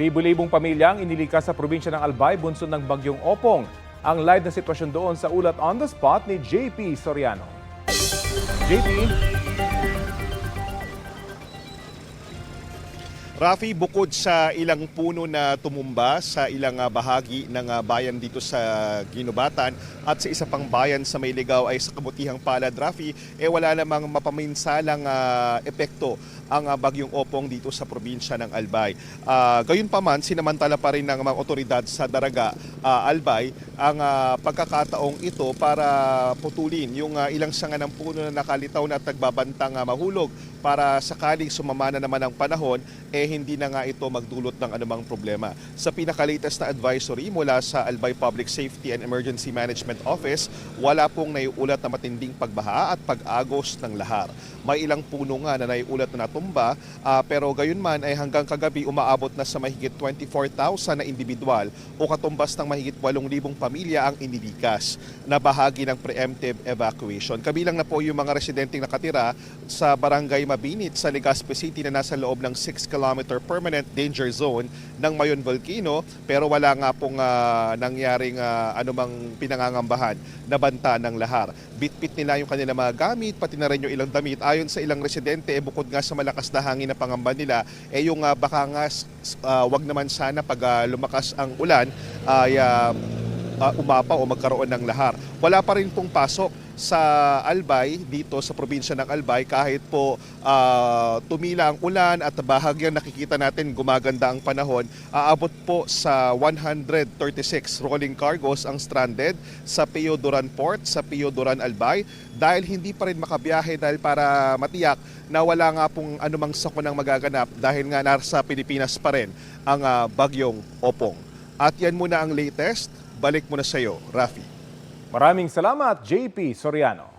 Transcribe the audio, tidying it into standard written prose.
Libo-libong pamilya ang inilikas sa probinsya ng Albay bunsod ng bagyong Opong. Ang live na sitwasyon doon sa ulat on the spot ni JP Soriano. JP? Rafi, bukod sa ilang puno na tumumba sa ilang bahagi ng bayan dito sa Ginubatan at sa isa pang bayan sa Mayligaw ay sa kabutihang palad, Rafi, wala namang mapaminsalang epekto ang bagyong Opong dito sa probinsya ng Albay. Gayunpaman, sinamantala pa rin ng mga otoridad sa Daraga, Albay, ang pagkakataong ito para putulin yung ilang sanga ng puno na nakalitaw na at nagbabantang mahulog para sakaling sumama na naman ang panahon, hindi na nga ito magdulot ng anumang problema. Sa pinakalatest na advisory mula sa Albay Public Safety and Emergency Management Office, wala pong naiulat na matinding pagbaha at pag-agos ng lahar. May ilang puno nga na naiulat na natumba, pero gayon man ay hanggang kagabi umaabot na sa mahigit 24,000 na individual o katumbas ng mahigit 8,000 pamilya ang inilikas na bahagi ng preemptive evacuation. Kabilang na po yung mga residenteng nakatira sa Barangay Mabinit sa Legazpi City na nasa loob ng 6-kilometer permanent danger zone ng Mayon Volcano, pero wala nga pong nangyaring anumang pinangangambahan na banta ng lahar. Bitbit nila yung kanilang mga gamit, pati na rin yung ilang damit. Ayon sa ilang residente, bukod nga sa malakas na hangin na pangamba nila, yung baka nga wag naman sana pag lumakas ang ulan ay umapa o magkaroon ng lahar. Wala pa rin pong pasok sa Albay, dito sa probinsya ng Albay, kahit po tumila ang ulan at bahagyang nakikita natin gumaganda ang panahon. Aabot po sa 136 rolling cargos ang stranded sa Pio Duran Port, sa Pio Duran Albay, dahil hindi pa rin makabiyahe dahil para matiyak na wala nga pong anumang sakunang magaganap dahil nga nasa Pilipinas pa rin ang bagyong Opong. At yan muna ang latest. Balik muna sa iyo, Rafi. Maraming salamat, JP Soriano.